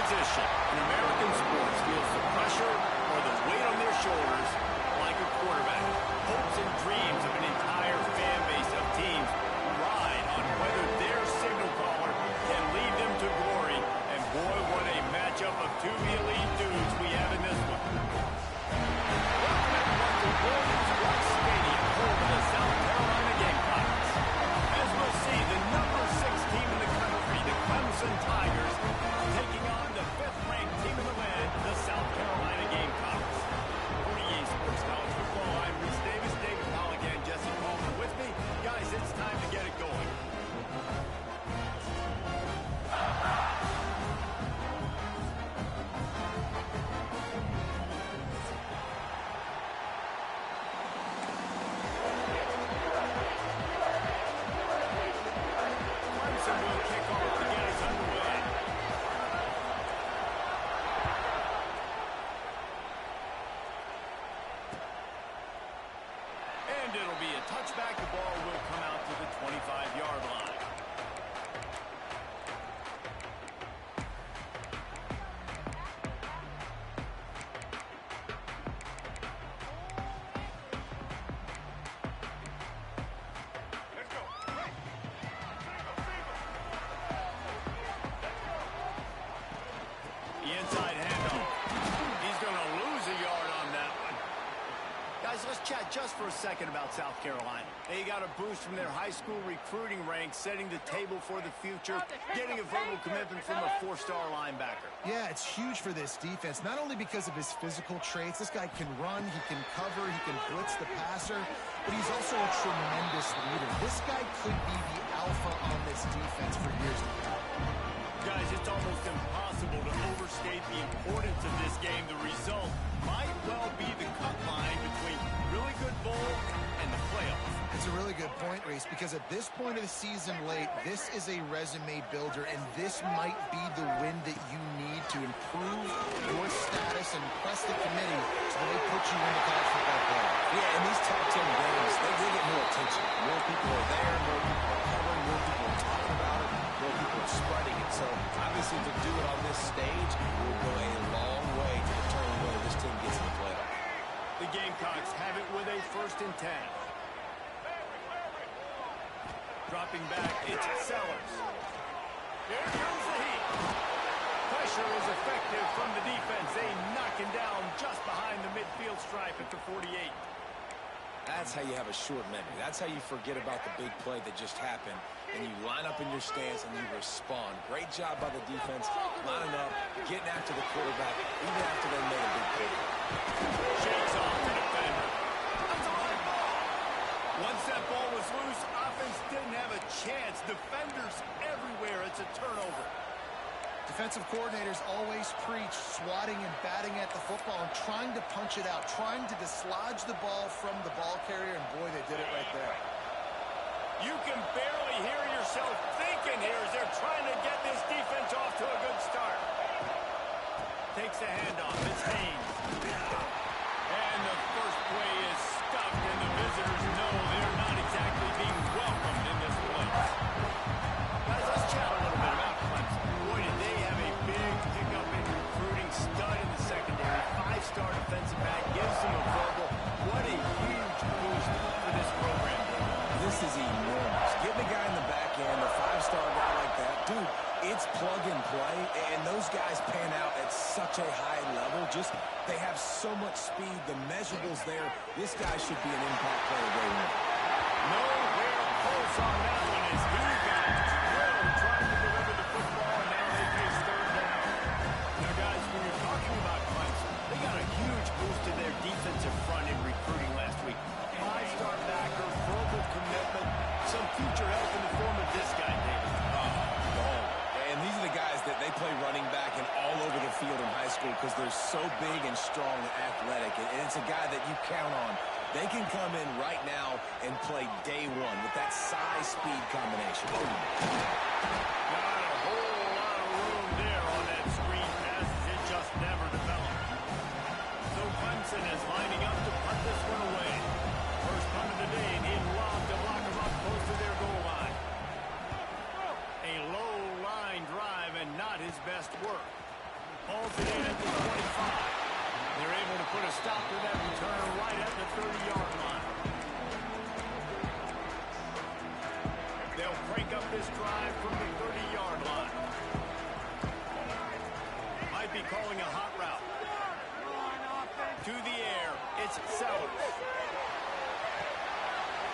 position in American sports feels the pressure or the weight on their shoulders like a quarterback. Hopes and dreams of an entire fan base of teams ride on whether their signal caller can lead them to glory. And boy, what a matchup of two elite dudes we have in this one. Welcome everyone to Williams-Brice Stadium, home of the South Carolina Gamecocks. As we'll see, the number 6 team in the country, the Clemson Tigers, taking on the 5th-ranked team in the land, the South Carolina Gamecocks. For EA Sports College Football, I'm Reese Davis, David Holligan, Jesse Palmer with me. Guys, it's time to get it going. And it'll be a touchback. The ball will come out to the 25-yard line. Let's go. The inside handoff. He's going to lose a yard on that one. Guys, let's chat just for a second about South Carolina. They got a boost from their high school recruiting ranks, setting the table for the future, getting a verbal commitment from a 4-star linebacker. Yeah, it's huge for this defense, not only because of his physical traits. This guy can run, he can cover, he can blitz the passer, but he's also a tremendous leader. This guy could be the alpha on this defense for years to come. Guys, it's almost impossible to overstate the importance of this game. The result might well be the cut line between really good bowl and the playoffs. It's a really good point, Reese, because at this point of the season late, this is a resume builder, and this might be the win that you need to improve your status and impress the committee so they put you in the college football playoff. Yeah, in these top 10 games, they will get more attention. More people are there, more people are covering, more people are talking about it, more people are spreading it. So, obviously, to do it on this stage will go a long way to determine whether this team gets in the playoff. The Gamecocks have it with a 1st and 10. Dropping back, it's Sellers. Here comes the heat. Pressure is effective from the defense. They knock him down just behind the midfield stripe at the 48. That's how you have a short memory. That's how you forget about the big play that just happened, and you line up in your stance and you respond. Great job by the defense, lining up, getting after the quarterback, even after they made a big play. Shakes off the defender. That's a high ball. Once that ball was loose, offense didn't have a chance. Defenders everywhere. It's a turnover. Defensive coordinators always preach swatting and batting at the football and trying to punch it out, trying to dislodge the ball from the ball carrier, and boy, they did it right there. You can barely hear yourself thinking here as they're trying to get this defense off to a good start. Takes the handoff. It's Haynes. And the first play is stuffed, and the visitors know they're not exactly being welcomed in this place. Guys, let's chat a little bit about Clemson. Boy, did they have a big pickup in recruiting. Stud in the secondary. 5-star defensive back. Gives them a verbal. What a huge boost for this program. This is enormous. Getting a guy in the back end, a 5-star guy like that, dude, it's plug and play, and those guys pan out at such a high level. Just, they have so much speed. The measurables there, this guy should be an impact player day one. Nowhere close on that one as he got drilled trying to deliver the football, and now they face 3rd down. Now, guys, when you're talking about Clemson, they got a huge boost to their defensive front in recruiting last week. 5-star backer, verbal commitment, some future help in the form of this guy, David. And these are the guys that they play running back and all over the field in high school because they're so big and strong and athletic. And it's a guy that you count on. They can come in right now and play day one with that size-speed combination. Not a whole lot of room there on that screen pass. It just never developed. So Clemson is lining up to punt this one away. First punt of the day, and he'd love to block them up close to their goal line. A low line drive and not his best work. Hauls it in at the 25. They're able to put a stop to that return right at the 30-yard line. They'll crank up this drive from the 30-yard line. Might be calling a hot route. To the air, it's Sellers.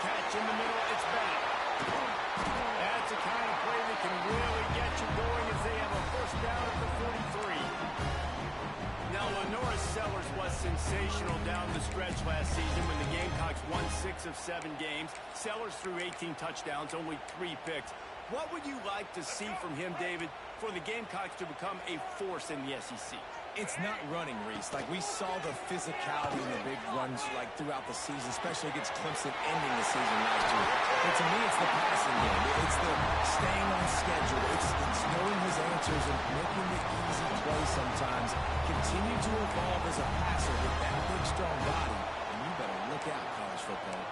Catch in the middle, it's Bennett. That's the kind of play that can really get you going as they have a first down at the 43. Now, Lenora Sellers was sensational down the stretch last season when the Gamecocks won 6 of 7 games. Sellers threw 18 touchdowns, only 3 picks. What would you like to see from him, David, for the Gamecocks to become a force in the SEC? It's not running, Reese. Like, we saw the physicality in the big runs, like, throughout the season, especially against Clemson ending the season last year. But to me, it's the passing game. It's the staying on schedule. It's knowing his answers and making the easy play sometimes. Continue to evolve as a passer with that big, strong body. And you better look out, college football.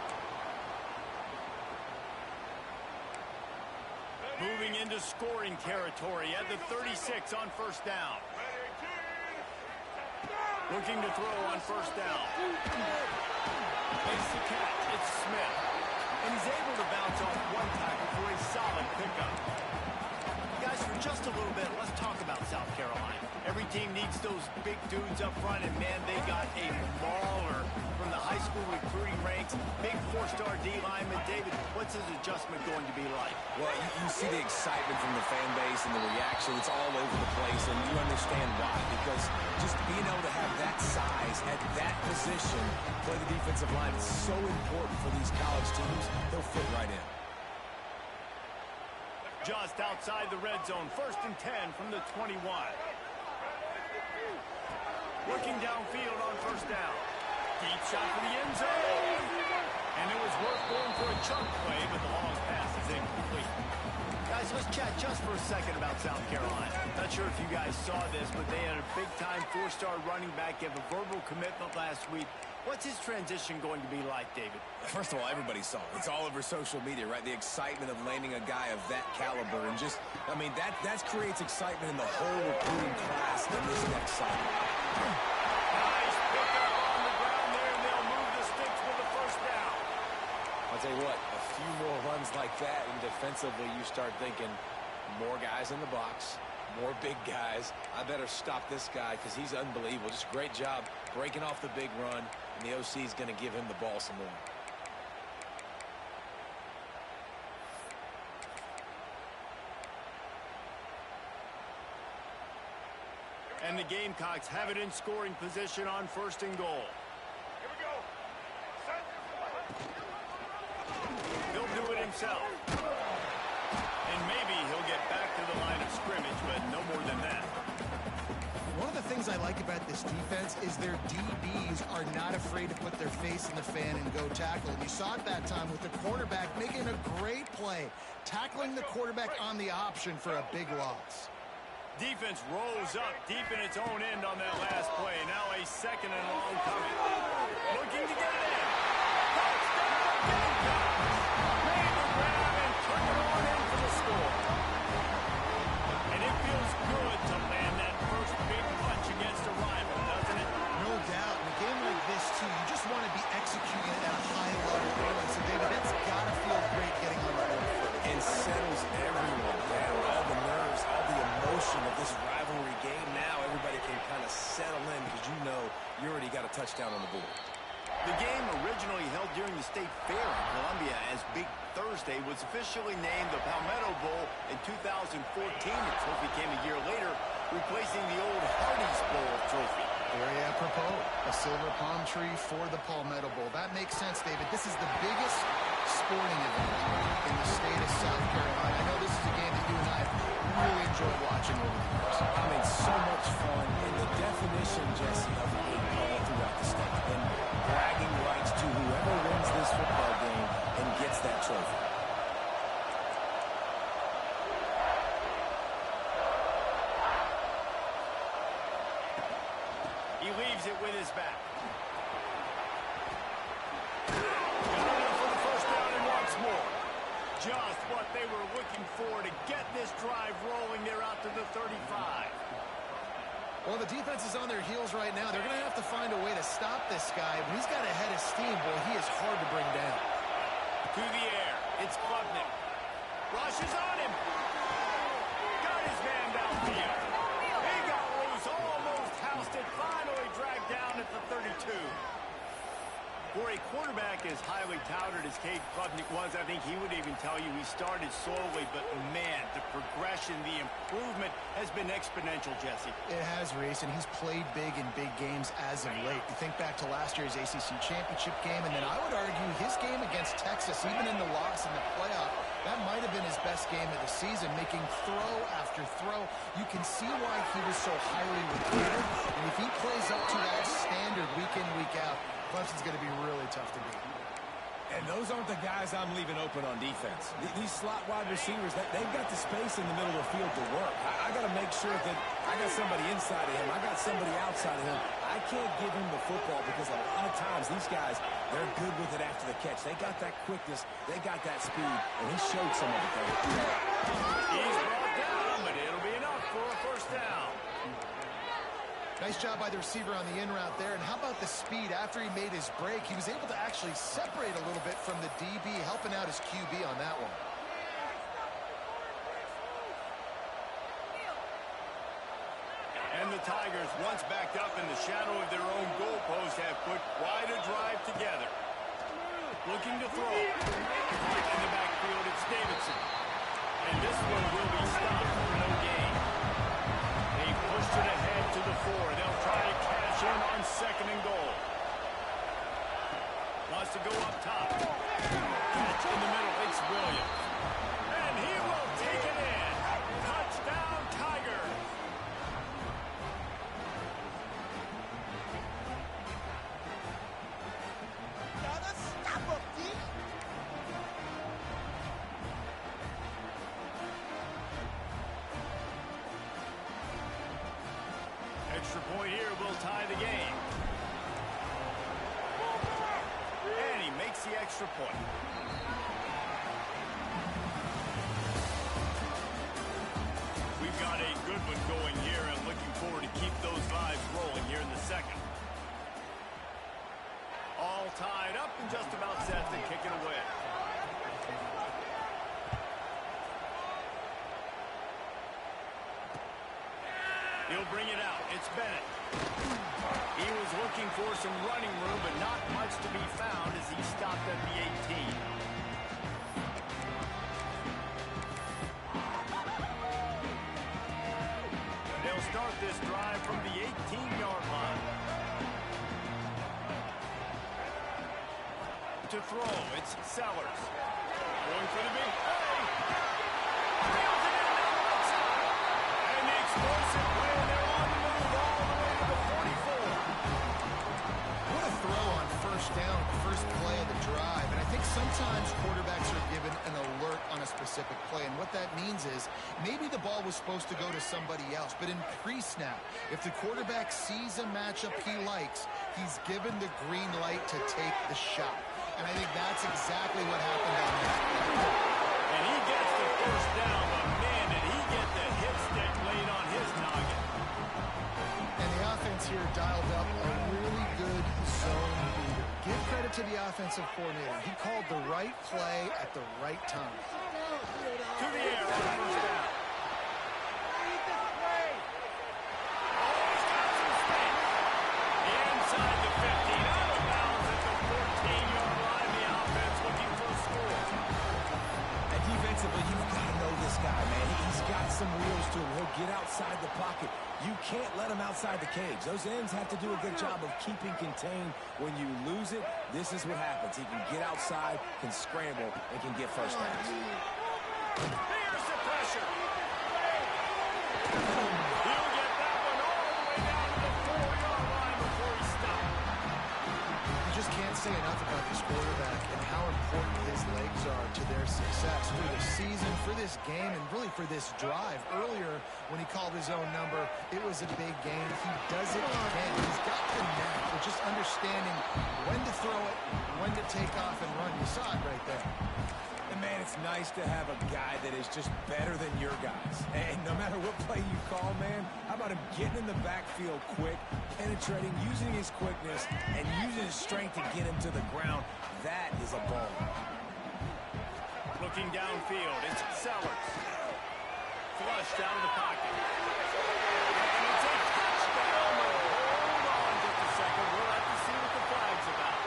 Moving into scoring territory at the 36 on first down. Looking to throw on first down. Makes the catch. It's Smith. And he's able to bounce off one tackle for a solid pickup. Guys, for just a little bit, let's talk about South Carolina. Every team needs those big dudes up front, and, man, they got a mauler from the high school recruiting ranks. Big 4-star D-lineman. David, what's his adjustment going to be like? Well, you see the excitement from the fan base and the reaction. It's all over the place, and you understand why. Because just being able to have that size at that position, play the defensive line, is so important for these college teams. They'll fit right in. Just outside the red zone, 1st and 10 from the 21. Working downfield on first down. Deep shot for the end zone. And it was worth going for a chunk play, but the long pass is incomplete. Guys, let's chat just for a second about South Carolina. Not sure if you guys saw this, but they had a big-time 4-star running back give a verbal commitment last week. What's his transition going to be like, David? First of all, everybody saw it. It's all over social media, right? The excitement of landing a guy of that caliber. And just, I mean, that creates excitement in the whole recruiting class in this next cycle. Nice pickup on the ground there, and they'll move the sticks with the first down. I'll tell you what, a few more runs like that, and defensively you start thinking more guys in the box, more big guys. I better stop this guy because he's unbelievable. Just a great job breaking off the big run, and the OC is going to give him the ball some more. And the Gamecocks have it in scoring position on 1st and goal. Here we go. He'll do it himself. And maybe he'll get back to the line of scrimmage, but no more than that. One of the things I like about this defense is their DBs are not afraid to put their face in the fan and go tackle. And you saw it that time with the cornerback making a great play, tackling the quarterback on the option for a big loss. Defense rolls up deep in its own end on that last play. Now a 2nd and long coming. Looking to get it in. Touchdown, Gamecocks! Made the grab and took it on in for the score. And it feels good to land that first big punch against a rival, doesn't it? No doubt. In a game like this, too, you just want to be executing it at a high level early. So, David, that's got to feel great getting on the board first. And settles everyone down. All the nerves, all the emotion of this rivalry game. Now everybody can kind of settle in because you know you already got a touchdown on the board. The game, originally held during the State Fair in Columbia as Big Thursday, was officially named the Palmetto Bowl in 2014. The trophy came a year later, replacing the old Hardee's Bowl trophy. Very apropos, a silver palm tree for the Palmetto Bowl. That makes sense, David. This is the biggest sporting event in the state of South Carolina. I know this is a game that you and I really enjoyed watching over the years. I mean, so much fun. And the definition, Jesse, of a ball throughout the state. And bragging rights to whoever wins this football game and gets that trophy. He leaves it with his back. Got enough for the first down and once more. Just what they were looking for to get this drive rolling there out to the 35. Well, the defense is on their heels right now. They're going to have to find a way to stop this guy. When he's got a head of steam, boy, he is hard to bring down. To the air. It's Klubnik. Rushes on him. Got his man downfield. He got loose. Almost housed it. Finally dragged down at the 32. For a quarterback as highly touted as Cade Klubnik was, I think he would even tell you he started slowly, but man, the progression, the improvement has been exponential, Jesse. It has, Reese, and he's played big in big games as of late. You think back to last year's ACC championship game, and then I would argue his game against Texas, even in the loss in the playoff, that might have been his best game of the season, making throw after throw. You can see why he was so highly recruited, and if he plays up to that standard week in, week out, Clemson's going to be really tough to beat. And those aren't the guys I'm leaving open on defense. These slot wide receivers, they've got the space in the middle of the field to work. I got to make sure that I got somebody inside of him. I got somebody outside of him. I can't give him the football because a lot of times these guys, they're good with it after the catch. They got that quickness. They got that speed. And he showed some of it there. He's brought down, but it'll be enough for a first down. Nice job by the receiver on the in route there. And how about the speed after he made his break? He was able to actually separate a little bit from the DB, helping out his QB on that one. And the Tigers, once backed up in the shadow of their own goalpost, have put quite a drive together. Looking to throw. In the backfield, it's Davidson. And this one will be stopped for no gain. They pushed it ahead to the 4. They'll try to cash in on 2nd and goal. Wants to go up top. Catch in the middle. It's Williams. And he will take it in. Touchdown, Tigers. Extra point here will tie the game. And he makes the extra point. We've got a good one going here and looking forward to keep those vibes rolling here in the second. All tied up and just about set to kick it away. He'll bring it out. It's Bennett. He was looking for some running room, but not much to be found as he stopped at the 18. They'll start this drive from the 18-yard line. To throw, it's Sellers. Going for the big play. And the explosive play, they're on the move all the way to the 44. What a throw on first down, first play of the drive. And I think sometimes quarterbacks are given an alert on a specific play. And what that means is maybe the ball was supposed to go to somebody else. But in pre-snap, if the quarterback sees a matchup he likes, he's given the green light to take the shot. And I think that's exactly what happened on that play. And he gets the first down, but man, did he get the hit stick laid on his noggin. And the offense here dialed up a really good zone reader. Give credit to the offensive coordinator. He called the right play at the right time. To the air on first down. Inside the 15, out of bounds at the 14-yard line. The offense looking for a score. And defensively, you've got to know this guy, man. He's got some wheels to him. He'll get outside the pocket. You can't let him outside the cage. Those ends have to do a good job of keeping contained. When you lose it, this is what happens. He can get outside, can scramble, and can get first downs. Here's the pressure. He'll get that one all the way down to the 4-yard line before he stopped. You just can't say enough about this quarterback and how important his legs are to their success for the season, for this game, and really for this drive. Earlier, when he called his own number, it was a big game. He does it again. He's got the knack for just understanding when to throw it, when to take off and run. You saw it right there. And, man, it's nice to have a guy that is just better than your guys. And no matter what play you call, man, how about about him getting in the backfield quick, penetrating, using his quickness, and using his strength to get him to the ground. That is a ball. Looking downfield, it's Sellers. Flushed out of the pocket. And it's a touchdown. Hold on just a second. We'll have to see what the flag's about.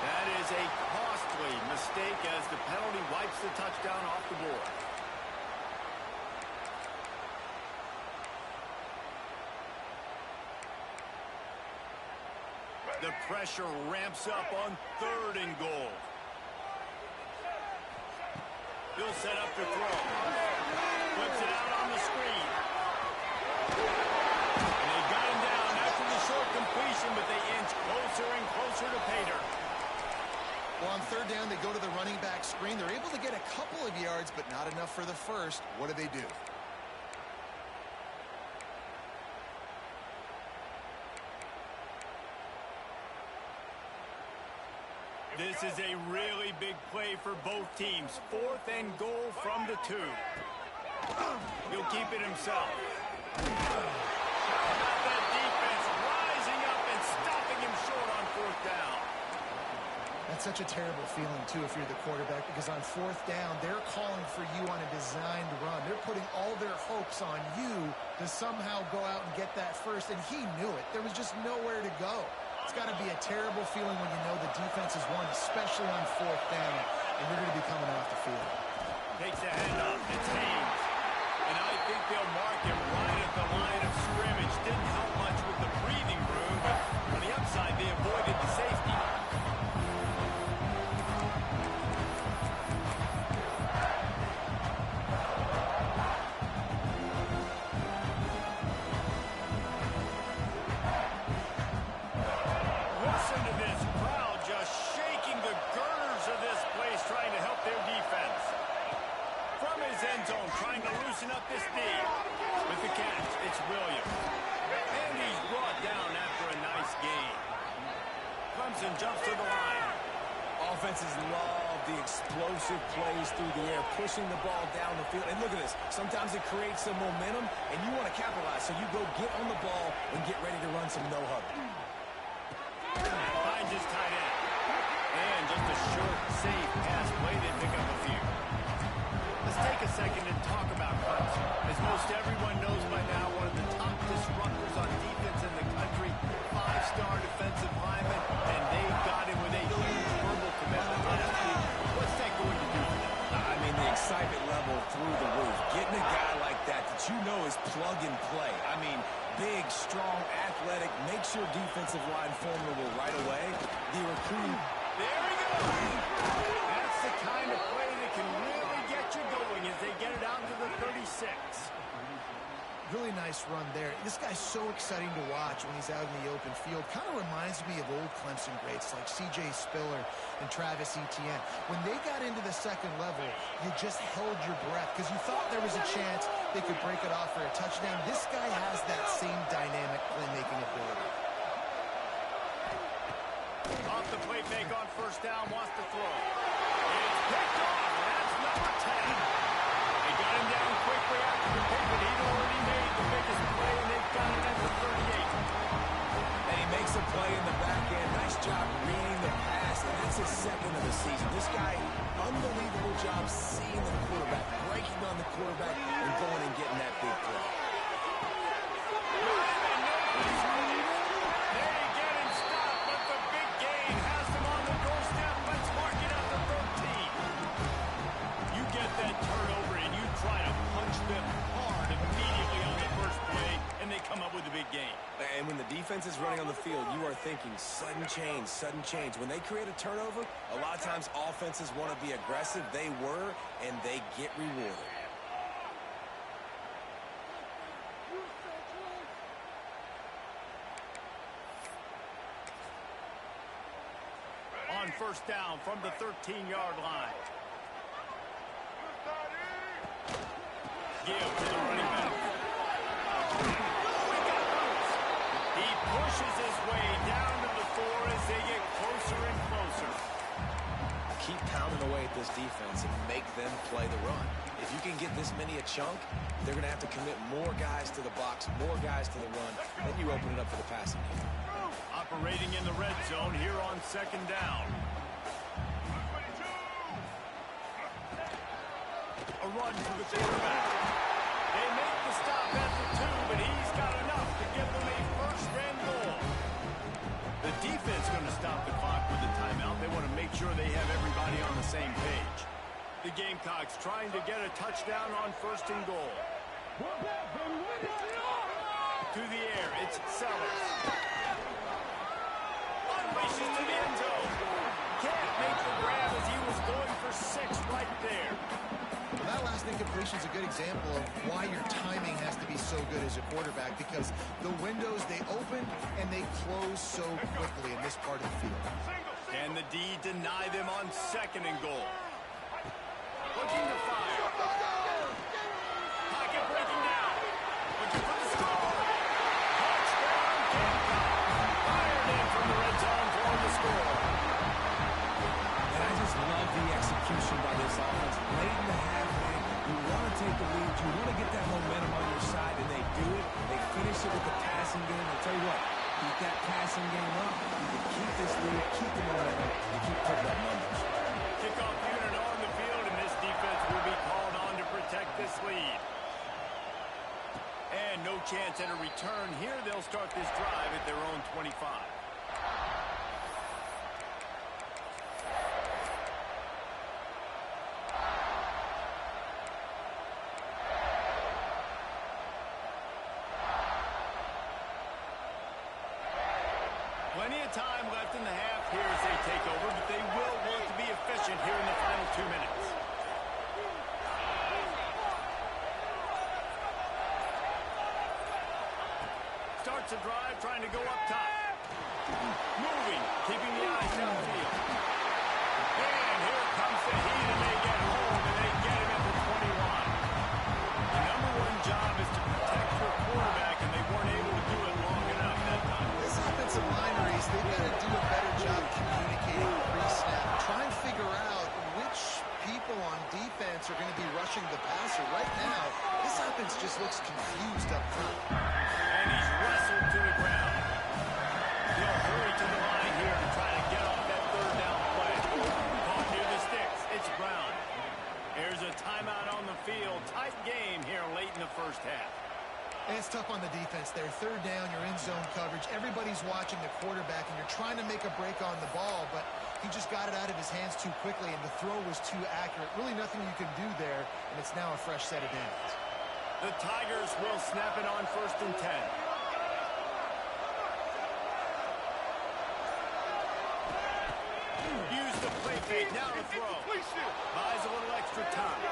That is a costly mistake as the penalty wipes the touchdown off the board. The pressure ramps up on 3rd and goal. He'll set up to throw. Flips it out on the screen. And they got him down after the short completion, but they inch closer and closer to pay dirt. Well, on 3rd down, they go to the running back screen. They're able to get a couple of yards, but not enough for the first. What do they do? This is a really big play for both teams. 4th and goal from the 2. He'll keep it himself. How about that defense rising up and stopping him short on 4th down? That's such a terrible feeling, too, if you're the quarterback, because on 4th down, they're calling for you on a designed run. They're putting all their hopes on you to somehow go out and get that first, and he knew it. There was just nowhere to go. It's got to be a terrible feeling when you know the defense has won, especially on 4th down, and you're going to be coming off the field. Takes a handoff. It's Haynes. And I think they'll mark him right at the line of scrimmage. Didn't help much with the breathing room, but on the upside, they avoided the safety. Listen to this crowd just shaking the girders of this place, trying to help their defense. From his end zone, trying to loosen up this D. With the catch, it's Williams. And he's brought down after a nice gain. Clemson jumps to the line. Offenses love the explosive plays through the air, pushing the ball down the field. And look at this. Sometimes it creates some momentum, and you want to capitalize. So you go get on the ball and get ready to run some no-huddle. Finds his tight end. And just a short, safe pass play. They pick up a few. Let's take a second and talk about Clemson. As most everyone knows by now, one of the top disruptors on defense in the country, 5-star defensive lineman, and they got him with a huge verbal commitment last week. What's that going to do for them? I mean, the excitement level through the roof. Getting a guy like that you know is plug and play. I mean, big, strong, athletic, makes your defensive line formidable right away. The recruiting. There we go. That's the kind of play that can really get you going as they get it out to the 36. Really nice run there. This guy's so exciting to watch when he's out in the open field. Kind of reminds me of old Clemson greats like C.J. Spiller and Travis Etienne. When they got into the second level, you just held your breath because you thought there was a chance they could break it off for a touchdown. This guy has that same dynamic playmaking ability. Off the play fake on 1st down, wants to throw. It's picked off. That's number 10. They got him down quickly after the pick, but he'd already made the biggest play, and they've got him at the 38. And he makes a play in the back end. Nice job reading the pass, and that's his 2nd of the season. This guy, unbelievable job seeing the quarterback, breaking on the quarterback, and going and getting that big play. They get him stopped, but the big gain has them on the doorstep. Let's mark it at the 13. You get that turnover, and you try to punch them hard immediately on the first play, and they come up with a big gain. And when the defense is running on the field, you are thinking sudden change, sudden change. When they create a turnover, a lot of times offenses want to be aggressive. They were, and they get rewarded. On 1st down from the 13-yard line. Give to the running back. He pushes his way down to the 4 as they get closer and closer. Keep pounding away at this defense and make them play the run. If you can get this many a chunk, they're going to have to commit more guys to the box, more guys to the run. Then you open it up for the passing game. Operating in the red zone here on second down. A run to the quarterback. They make the stop at the 2, but he's got enough to give them a first and goal. The defense going to stop the clock with a timeout. They want to make sure they have everybody on the same page. The Gamecocks trying to get a touchdown on first and goal. To the air, it's Sellers. Unleashes to the end zone. Can't make the grab as he was going for 6 right there. Well, that last incompletion is a good example of why your timing has to be so good as a quarterback, because the windows, they open and they close so quickly in this part of the field. Can the D deny them on second and goal? Looking to fire. Pocket breaking down. Looking for the score. Touchdown, Gamecock. Fired in from the red zone for the score. And I just love the execution by this offense. Late in the half, man, you want to take the lead. You want to get that momentum on your side, and they do it. They finish it with the passing game. I'll tell you what, keep that passing game up. You can keep this lead, keep the momentum, and keep putting up numbers. Kickoff unit on the field, and this defense will be called on to protect this lead. And no chance at a return here. They'll start this drive at their own 25. Plenty of time left in the half here as they take over, but they will want to be efficient here in the final 2 minutes. Starts a drive, trying to go up top. Moving, keeping the eyes downfield. And here comes the heat, and they get home, and they get him at the 21. The number one job is to protect your quarterback, and they weren't able to do it long enough that time. This offensive line race, they've got to do a better job communicating pre-snap. Try and figure out which people on defense are going to be rushing the passer. Right now, this offense just looks confused up front. And he's wrestled to the ground. He'll hurry to the line here to try to get off that third down play. Caught near the sticks. It's Brown. There's a timeout on the field. Tight game here late in the first half. And it's tough on the defense there. Third down, you're in zone coverage. Everybody's watching the quarterback, and you're trying to make a break on the ball, but he just got it out of his hands too quickly, and the throw was too accurate. Really nothing you can do there, and it's now a fresh set of downs. The Tigers will snap it on first and 10. Use the play fake. Now the throw. Buys a little extra time.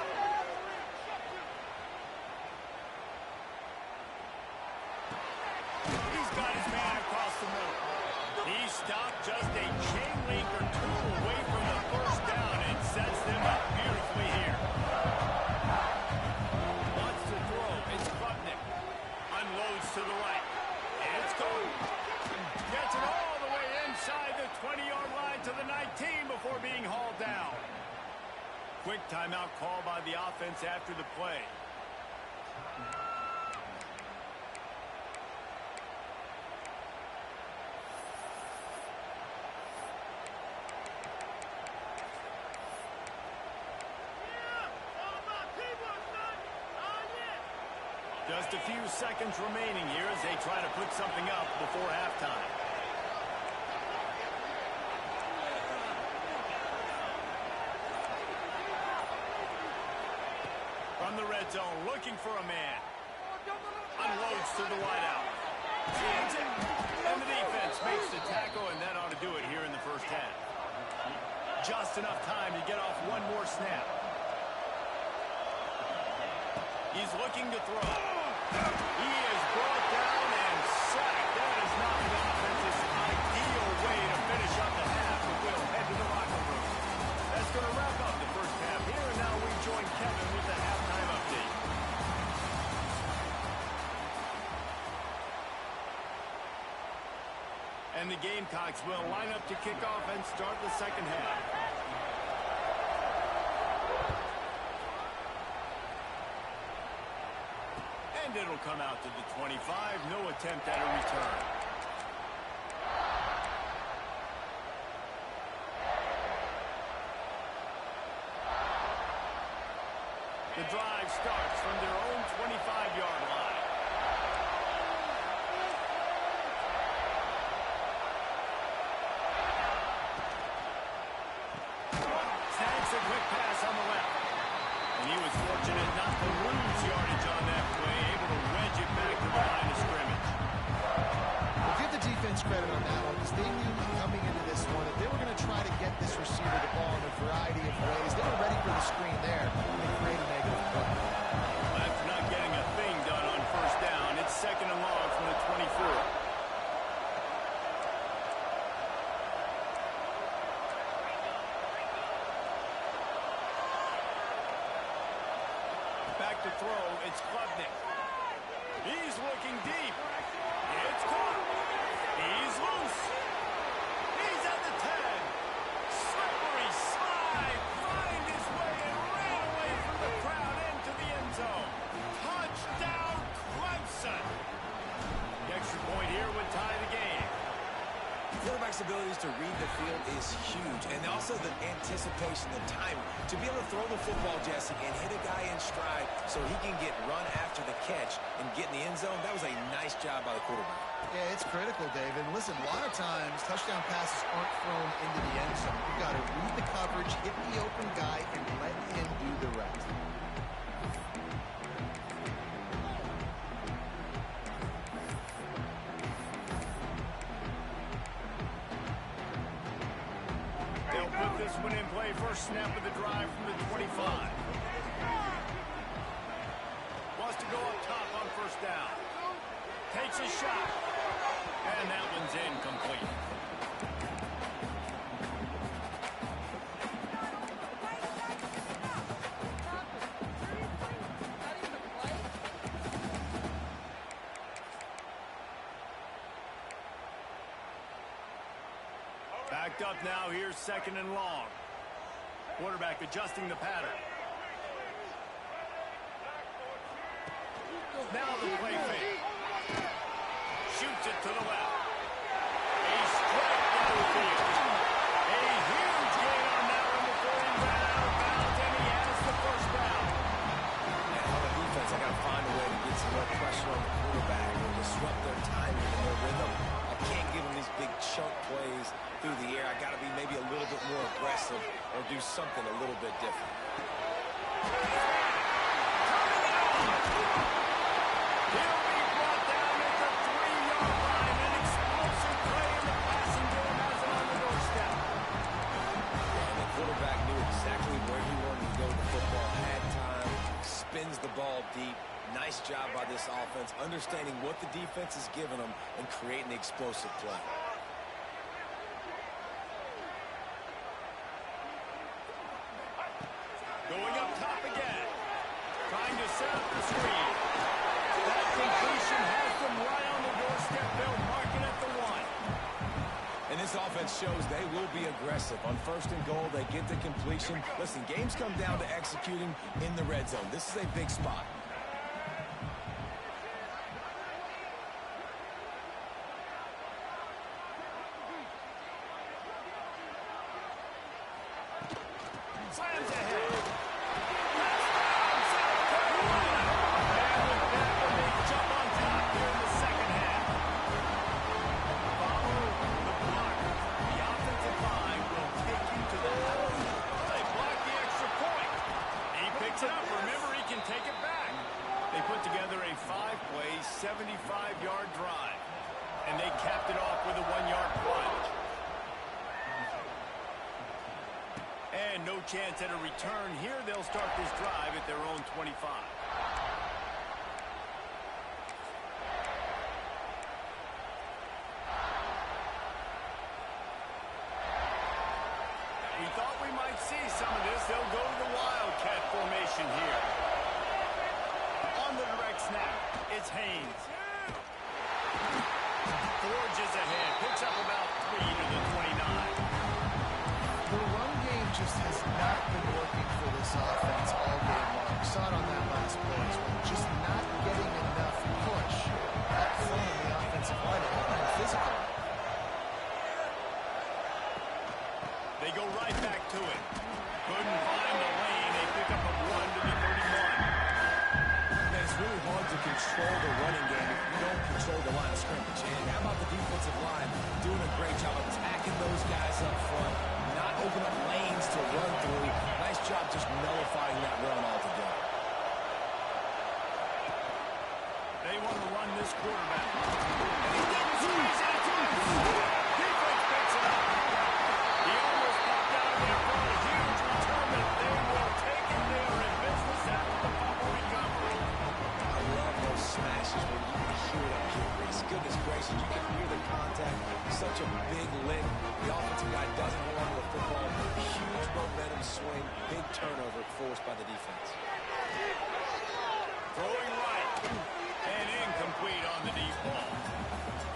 He's got his man across the middle. He stopped just a chain link or 2 away from the first down and sets them up beautifully here. Wants to throw. It's Klubnik. Unloads to the right. It's going. Gets it all the way inside the 20-yard line to the 19 before being hauled down. Quick timeout call by the offense after the play. Just a few seconds remaining here as they try to put something up before halftime. From the red zone, looking for a man. Unloads to the wideout. Sees it. And the defense makes the tackle, and that ought to do it here in the first half. Just enough time to get off one more snap. He's looking to throw. He is brought down and sacked. That is not the offense's ideal way to finish up the half, but we'll head to the locker room. That's going to wrap up the first half here, and now we join Kevin with the halftime update. And the Gamecocks will line up to kick off and start the second half. it'll come out to the 25. No attempt at a return. The drive starts from their own 25-yard line. Snags a quick pass on the left. And he was fortunate not to lose yardage on that play, able to wedge it back to the line of scrimmage. Well, give the defense credit on that one, because they knew coming into this one that they were going to try to get this receiver the ball in a variety of ways. They were ready for the screen there, and they created a negative play. After not getting a thing done on first down, it's second and long from the 24. Back to throw, it's Klubnik. He's looking deep. It's caught. He's loose. He's at the 10. Slippery slide. Find his way and ran away from the crowd into the end zone. Touchdown, Clemson. The extra point here would tie the game. Quarterback's abilities to read the field is huge, and also the anticipation, the timing. To be able to throw the football, Jesse, and hit a guy in stride so he can get run after the catch and get in the end zone, that was a nice job by the quarterback. Yeah, it's critical, David. Listen, a lot of times touchdown passes aren't thrown into the end zone. You've got to read the coverage, hit the open guy, and let him do the rest. They'll put this one in play. First snap of the drive from the 25. Wants to go up top on first down. Takes a shot. And that one's incomplete. Backed up now. Here's second and long. Quarterback adjusting the pattern. Now the play fake. Shoots it to the left. A strike downfield. A huge gain on that one before he ran out of bounds, and he has the first down. And on the defense, I got to find a way to get some more pressure on the quarterback and disrupt their timing and their rhythm. I can't give them these big chunk plays through the air. I got to be maybe a little bit more aggressive or do something a little bit different. He'll be brought down at the 3-yard line. An explosive play in the passing game has him on the doorstep. And the quarterback knew exactly where he wanted to go with the football, had time, spins the ball deep. Nice job by this offense, understanding what the defense is giving them and creating the explosive play. Going up top again. Trying to set up the screen. That completion has them right on the doorstep. They'll mark it at the 1. And this offense shows they will be aggressive. On first and goal, they get the completion. Listen, games come down to executing in the red zone. This is a big spot. Slams ahead. Touchdown, South Carolina. And with that one, they jump on top here in the second half. Follow the block. The offensive line will take you to the house. They block the extra point. He picks it up. Remember, he can take it back. They put together a 5-play, 75-yard drive. And they capped it off with a 1-yard plunge. And no chance at a return here. They'll start this drive at their own 25. We thought we might see some of this. They'll go to the Wildcat formation here. On the direct snap, it's Haynes. Forges ahead, picks up about 3 to the 29. The run game just has not been working for this offense all game long. We saw it on that last play as well. Just not getting enough control the running game if you don't control the line of scrimmage. And how about the defensive line doing a great job attacking those guys up front, not opening up lanes to run through. Nice job just nullifying that run altogether. They want to run this quarterback. And he didn't squeeze it. Defense picks it up. He almost popped out of there for a huge return, but they will take it there in business after the fumble recovery. I love those smashes where you can hear that kick race. Goodness gracious, you can hear the contact. Such a big lick. The offensive guy doesn't hold on to the football. Huge momentum swing. Big turnover forced by the defense. Throwing right. And incomplete on the deep ball.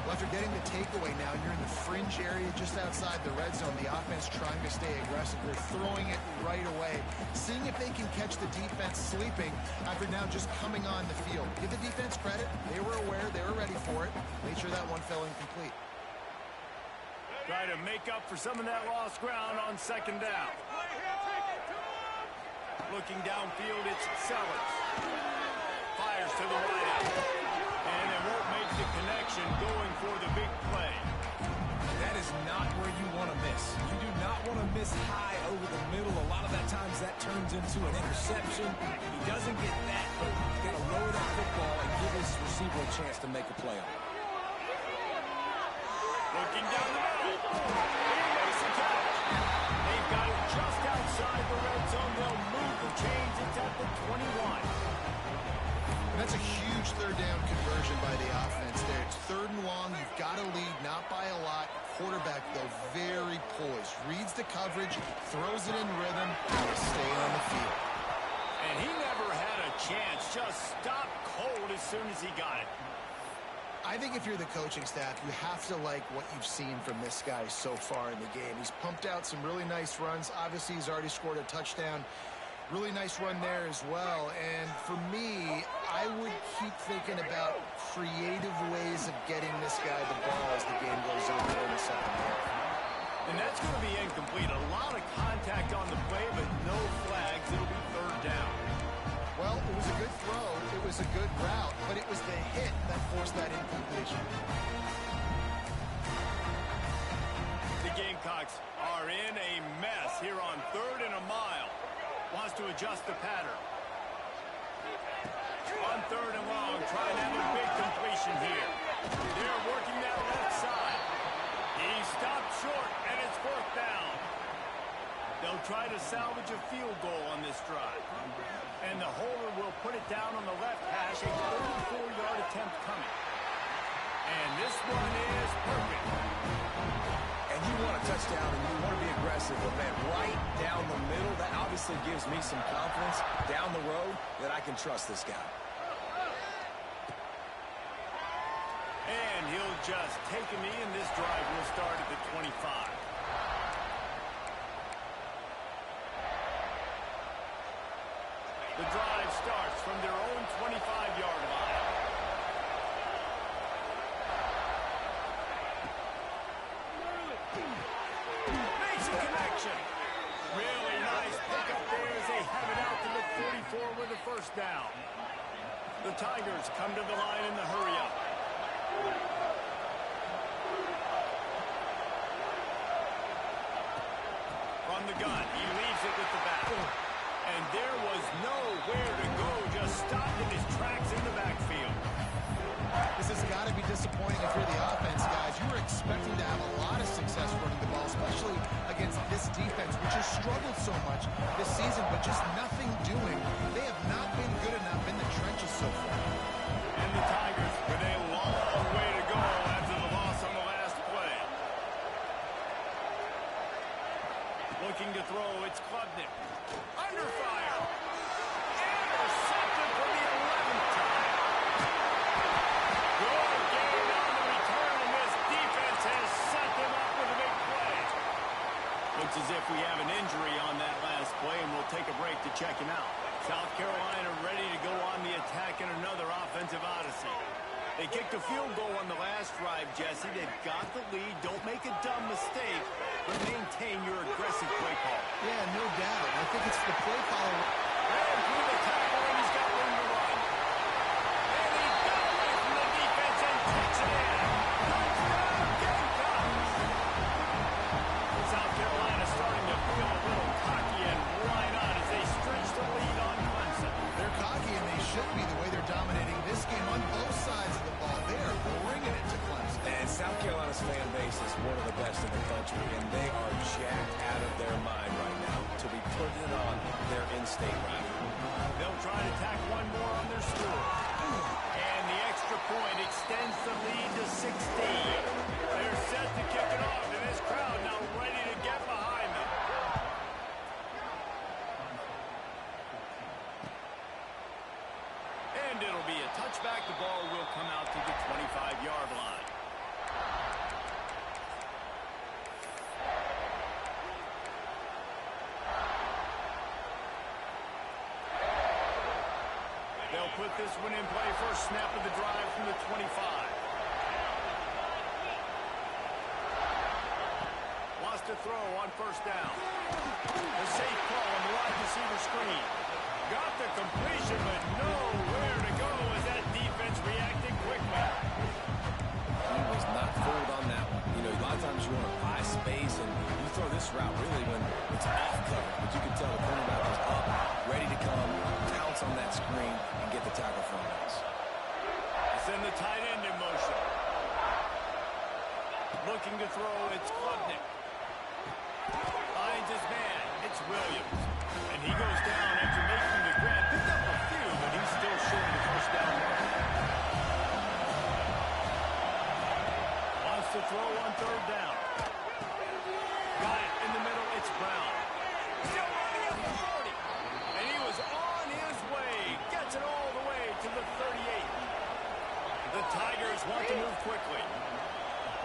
Well, after getting the takeaway now, you're in the fringe area just outside the red zone. The offense trying to stay aggressive. They're throwing it right away, seeing if they can catch the defense sleeping after now just coming on the field. Give the defense credit. They were aware. They were ready for it. Made sure that one fell incomplete. Try to make up for some of that lost ground on second down. Looking downfield, it's Sellers. Fires to the wideout. And it won't make the connection going for the big play. That is not where you want to miss. You do not want to miss high over the middle. A lot of that times that turns into an interception. He doesn't get that, but he's got to lower that football and give his receiver a chance to make a play on it. Looking down the middle. He makes a catch. They've got it just outside the red zone. They'll move the chains. It's at the 21. That's a huge third down conversion by the offense there. It's third and long. You've got to lead, not by a lot. Quarterback, though, very poised. Reads the coverage, throws it in rhythm, and they stay on the field. And he never had a chance. Just stopped cold as soon as he got it. I think if you're the coaching staff, you have to like what you've seen from this guy so far in the game. He's pumped out some really nice runs. Obviously, he's already scored a touchdown. Really nice run there as well. And for me, I would keep thinking about creative ways of getting this guy the ball as the game goes on in the second half. And that's going to be incomplete. A lot of contact on the play, but no flags. It'll be third down. Well, it was a good throw. It was a good route, but it was the hit that forced that incompletion. The Gamecocks are in a mess here on third and a mile. Wants to adjust the pattern. On third and long, trying to have a big completion here. They're working that left side. He stopped short, and it's fourth down. They'll try to salvage a field goal on this drive. And the holder will put it down on the left hash, a 34-yard attempt coming. And this one is perfect. And you want a touchdown and you want to be aggressive, but man, right down the middle, that obviously gives me some confidence down the road that I can trust this guy. And he'll just take a knee, and this drive will start at the 25. The drive starts from their own 25-yard line. Makes a connection. Really nice pickup there as they have it out to the 44 with a first down. The Tigers come to the line in the hurry-up. From the gun, he leaves it with the back. And there was nowhere to go, just stopped in his tracks in the backfield. This has got to be disappointing if you're the offense, guys. You were expecting to have a lot of success running the ball, especially against this defense, which has struggled so much this season, but just nothing doing. They have not been good enough in the trenches so far. And the Tigers with a long way to go after the loss on the last play. Looking to throw, it's Klubnik. Under fire. Intercepted for the 11th time. Good game on the return, and this defense has set them up with a big play. Looks as if we have an injury on that last play, and we'll take a break to check him out. South Carolina ready to go on the attack in another offensive odyssey. They kicked a field goal on the last drive, Jesse. They've got the lead. Don't make a dumb mistake, but maintain your aggressive play call. Yeah, no doubt. I think it's the play caller. And through the tackle, and he's got room to run. And he does takes it in. Touchdown, Gamecocks! South Carolina starting to feel a little cocky, and why not as they stretch the lead on Clemson. They're cocky, and they should be the way they're dominating this game on both sides of the ball. They are bringing it to Clemson. And South Carolina's fan base is one of the best in the country, and they are jacked out of their mind right now to be putting it on their in-state rival. They'll try to tack one more on their score. And the extra point extends the lead to 16. They're set to kick it off, and this crowd now ready to get behind them. And it'll be a touchback. The ball will come out to the 25-yard line. They'll put this one in play. First snap of the drive from the 25. Lost to throw on first down. The safe call on the wide receiver screen. Got the completion, but nowhere to go as that defense reacted quickly. He was not fooled on that one. You know, a lot of times you want to buy space, and you throw this route really when it's off cover. But you can tell the cornerback was up, ready to come, pounce on that screen, and get the tackle from us. Send the tight end in motion. Looking to throw, it's Klubnik. Finds his man, it's Williams. And he goes down after making the grab. Picked up a few, but he's still short of the first down mark. Wants to throw on third down. Got it in the middle, it's Brown. Still running at the 40. And he was on his way. Gets it all the way to the 38. The Tigers want to move quickly.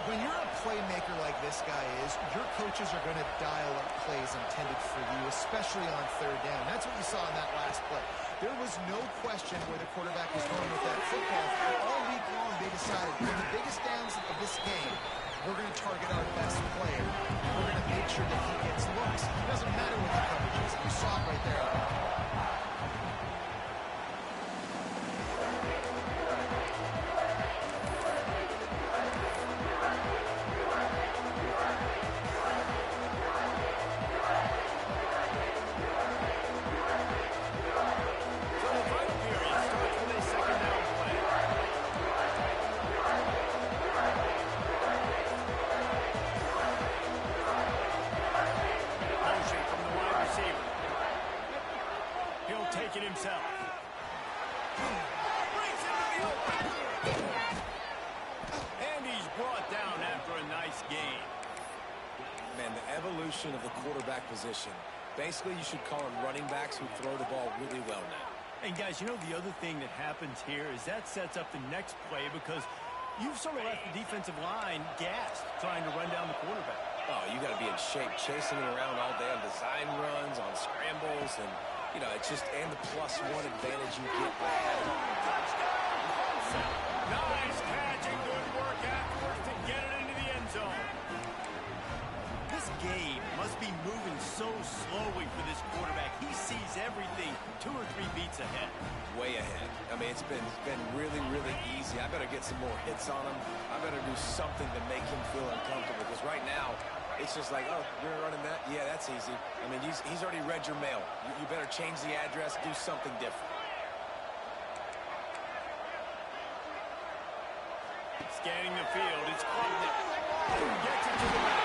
When you're a playmaker like this guy is, your coaches are going to dial up plays intended for you, especially on third down. That's what you saw in that last play. There was no question where the quarterback was going with that football. All week long, they decided, for the biggest downs of this game, we're going to target our best player. We're going to make sure that he gets looks. It doesn't matter what the coverage is. You saw it right there. Take it himself. Brings him to the open. And he's brought down after a nice gain. Man, the evolution of the quarterback position. Basically, you should call them running backs who throw the ball really well now. And guys, you know the other thing that happens here is that sets up the next play because you've sort of left the defensive line gassed trying to run down the quarterback. Oh, you got to be in shape, chasing him around all day on design runs, on scrambles, and you know, it's just, and the +1 advantage you get by having touchdown. Nice catch and good work afterwards to get it into the end zone. This game must be moving so slowly for this quarterback. He sees everything 2 or 3 beats ahead. Way ahead. I mean, it's been really, really easy. I better get some more hits on him. I better do something to make him feel uncomfortable because right now, it's just like, oh, you're running that? Yeah, that's easy. I mean, he's already read your mail. You better change the address, do something different. Scanning the field, it's Klubnik. Gets it to the back.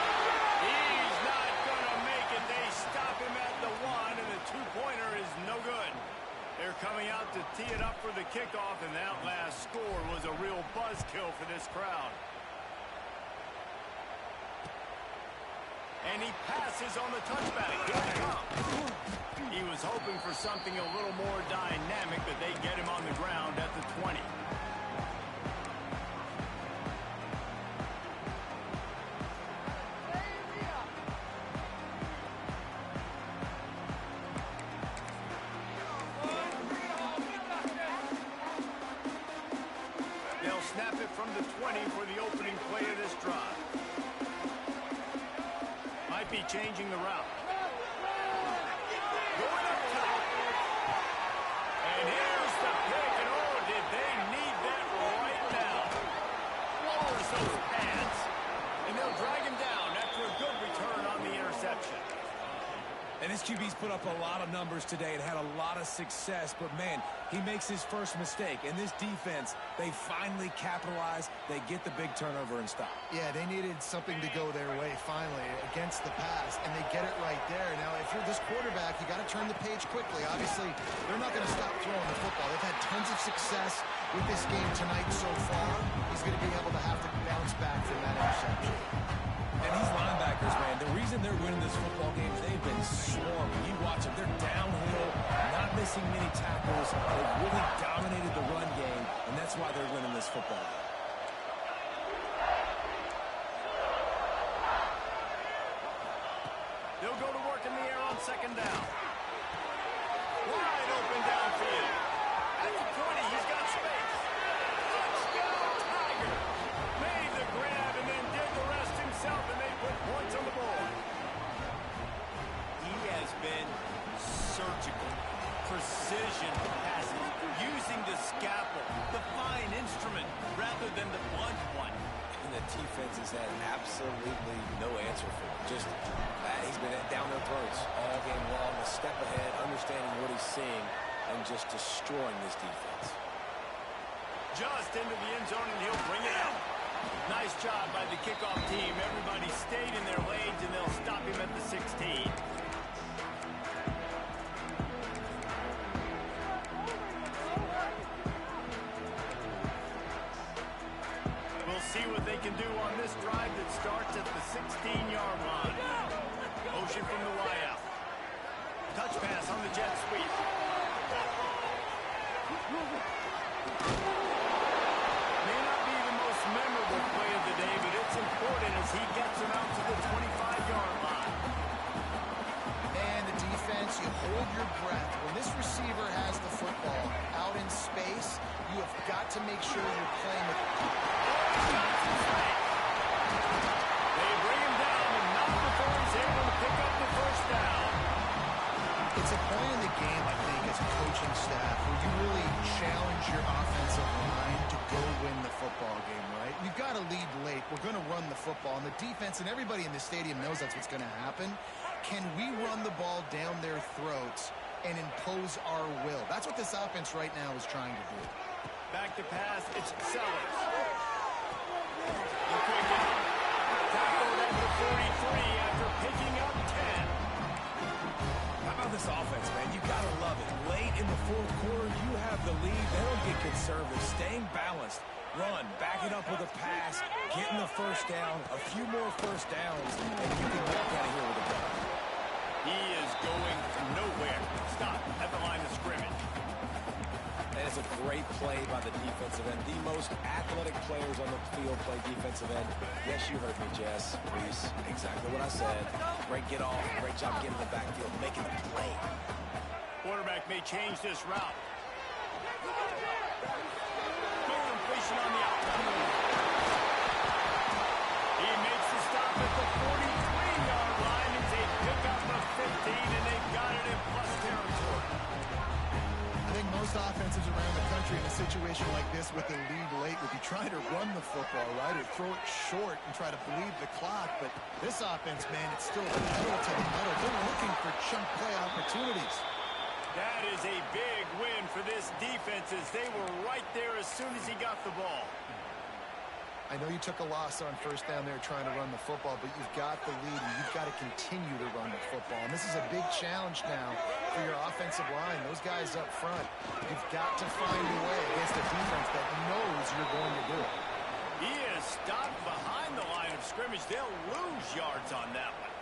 He's not going to make it. They stop him at the 1, and the 2-pointer is no good. They're coming out to tee it up for the kickoff, and that last score was a real buzzkill for this crowd. And he passes on the touchback. Here it comes. He was hoping for something a little more dynamic, but they get him on the ground at the 20. They'll snap it from the 20 for the opening play of this drive. Might be changing the route. Going up top. And here's the pick. And oh, did they need that right now. QB's put up a lot of numbers today and had a lot of success, but, man, he makes his first mistake. And this defense, they finally capitalize. They get the big turnover and stop. Yeah, they needed something to go their way finally against the pass, and they get it right there. Now, if you're this quarterback, you got to turn the page quickly. Obviously, they're not going to stop throwing the football. They've had tons of success with this game tonight so far. He's going to be able to have to bounce back from that interception. And these linebackers, man, the reason they're winning this football game is they've been swarming. You watch them. They're downhill, not missing many tackles. They've really dominated the run game, and that's why they're winning this football game. They'll go to work in the air on second down. Wide open downfield. At the 20, he's got space. Touchdown, Tiger. Made the grab and then did the rest himself, and they put points on the board. He has been surgical, precision passes, using the scalpel, the fine instrument, rather than the blunt one. And the defense has had absolutely no answer for him. Just, he's been down their throats all game long, a step ahead, understanding what he's seeing, and just destroying this defense. Just into the end zone, and he'll bring it out. Nice job by the kickoff team. Everybody stayed in their lanes, and they'll stop him at the 16. We'll see what they can do on this drive that starts at the 16-yard line. Motion from the wideout. Touch pass on the jet sweep. May not be the most memorable play of the day, but it's important as he gets him out to the 25-yard line. And the defense, you hold your breath. When this receiver has the football out in space, you have got to make sure you're playing with it. They bring him down, and not before he's able to pick up the first down. It's a point in the game, I think, as a coaching staff, where you really challenge your offensive line to go win the football game, right? We've got to lead late. We're going to run the football. And the defense and everybody in the stadium knows that's what's going to happen. Can we run the ball down their throats and impose our will? That's what this offense right now is trying to do. Back to pass, it's Sellers. The quick out. Tackled at the 43 after picking up 10. How about this offense, man? You got to love it. Late in the fourth quarter, you have the lead. They don't get conservative. Staying balanced. Run. Back it up with a pass. Getting the first down. A few more first downs, and you can walk out of here with a win. He is going nowhere. Stop at the line of scrimmage. And it's a great play by the defensive end. The most athletic players on the field play defensive end. Yes, you heard me, Jess, Reese. Exactly what I said. Great get off. Great job getting the backfield, making the play. Quarterback may change this route. Quick completion on the outside. He makes the stop at the 43-yard line. It's a pickup of 15, and they've got it in plus territory. I think most offenses around the country in a situation like this with the lead late would be trying to run the football, right, or throw it short and try to bleed the clock. But this offense, man, it's still pedal to the metal. They're looking for chunk play opportunities. That is a big win for this defense as they were right there as soon as he got the ball. I know you took a loss on first down there trying to run the football, but you've got the lead, and you've got to continue to run the football. And this is a big challenge now for your offensive line. Those guys up front, you've got to find a way against a defense that knows you're going to do it. He is stopped behind the line of scrimmage. They'll lose yards on that one.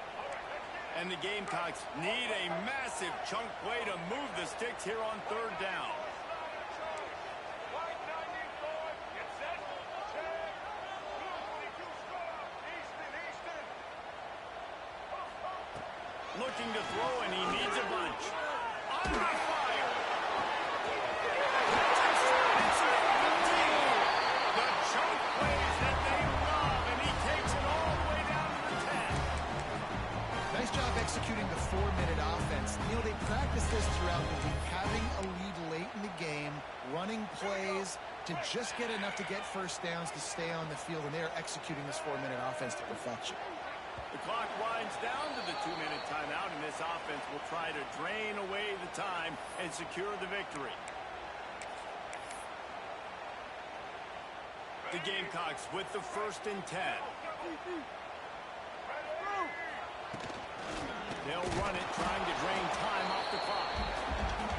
And the Gamecocks need a massive chunk play to move the sticks here on third down. Looking to throw, and he needs a bunch. Under fire. It's a 15. The chunk plays that they love, and he takes it all the way down to the 10. Nice job executing the 4-minute offense. You know, they practice this throughout the week, having a lead late in the game, running plays to just get enough to get first downs to stay on the field, and they are executing this 4-minute offense to perfection. The clock winds down to the 2-minute timeout, and this offense will try to drain away the time and secure the victory. The Gamecocks with the 1st and 10. They'll run it, trying to drain time off the clock.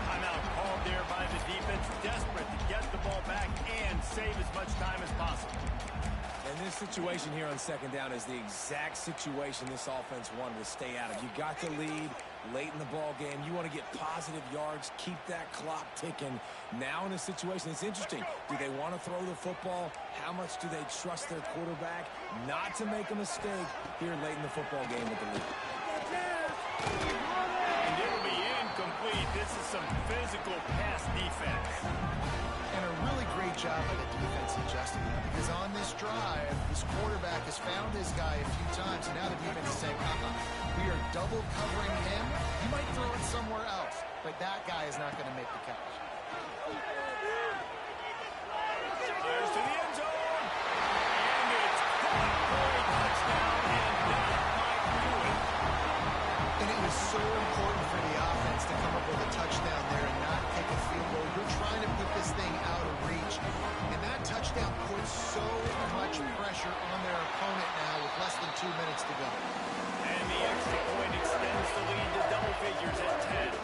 Timeout called there by the defense, desperate to get the ball back and save as much time as possible. And this situation here on 2nd down is the exact situation this offense wanted to stay out of. You got the lead late in the ball game. You want to get positive yards, keep that clock ticking. Now in a situation, it's interesting. Do they want to throw the football? How much do they trust their quarterback not to make a mistake here late in the football game with the lead? And it'll be incomplete. This is some physical pass defense. And a really great job by the defense adjusting that, because on this drive, this quarterback has found his guy a few times, and now the defense is saying, we are double covering him. You might throw it somewhere else, but that guy is not going to make the catch. Fires to the end zone, and it's caught for a touchdown, and that might do it. And it was so important for the offense to come up with a touchdown there and not kick a field goal. You're trying to put this thing out of reach, and that touchdown puts so much pressure on their opponent now with less than 2 minutes to go. And the extra point extends the lead to double figures at 10.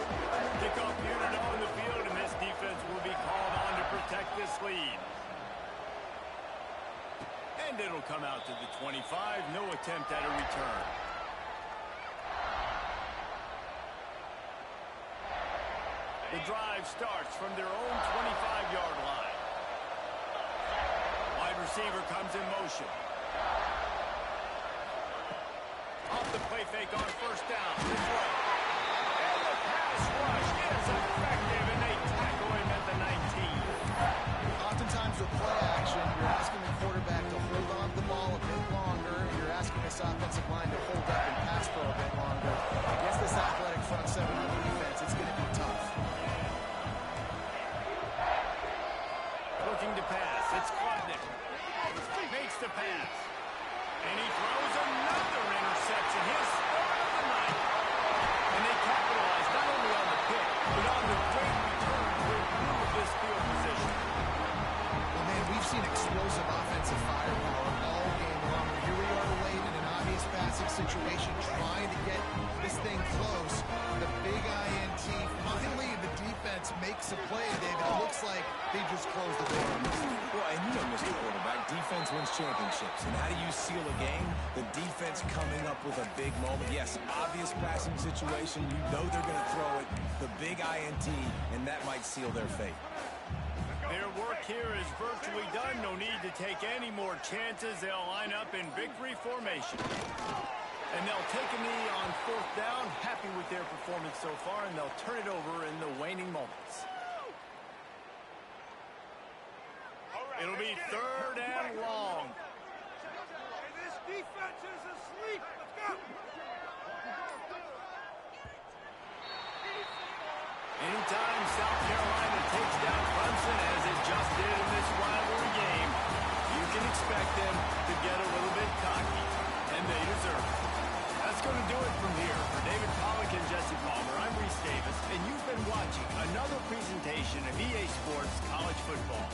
Kickoff unit on the field, and this defense will be called on to protect this lead. And it'll come out to the 25. No attempt at a return. The drive starts from their own 25-yard line. Wide receiver comes in motion. Off the play fake on 1st down. This way. And the pass rush is effective, and they tackle him at the 19. Oftentimes with play action, you're asking the quarterback to hold on to the ball a bit longer. You're asking this offensive line to hold up and pass for a bit longer. Against this athletic front seven on defense, it's going to be tough. Looking to pass. It's Klubnik. Makes the pass. And he throws another interception. His 3rd of the night. And they capitalize not only on the pick, but on the great return to improve this field position. Well, man, we've seen explosive offensive firepower all game long. Here we are late in an obvious passing situation, trying to get this thing close. The big INT. Finally, the defense makes a play, David. It looks like they just closed the door on this. Well, and you know, Mr. Quarterback, defense wins championships. And how do you seal a game? The defense coming up with a big moment. Yes, obvious passing situation. You know they're going to throw it. The big INT, and that might seal their fate. Their work here is virtually done. No need to take any more chances. They'll line up in victory formation. And they'll take a knee on 4th down. Happy with their performance so far, and they'll turn it over in the waning moments. It'll be 3rd and long. This defense is asleep. Let's go. Anytime South Carolina takes down Clemson, as it just did in this rivalry game, you can expect them to get a little bit cocky, and they deserve it. That's going to do it from here. For David Pollack and Jesse Palmer, I'm Reese Davis, and you've been watching another presentation of EA Sports College Football.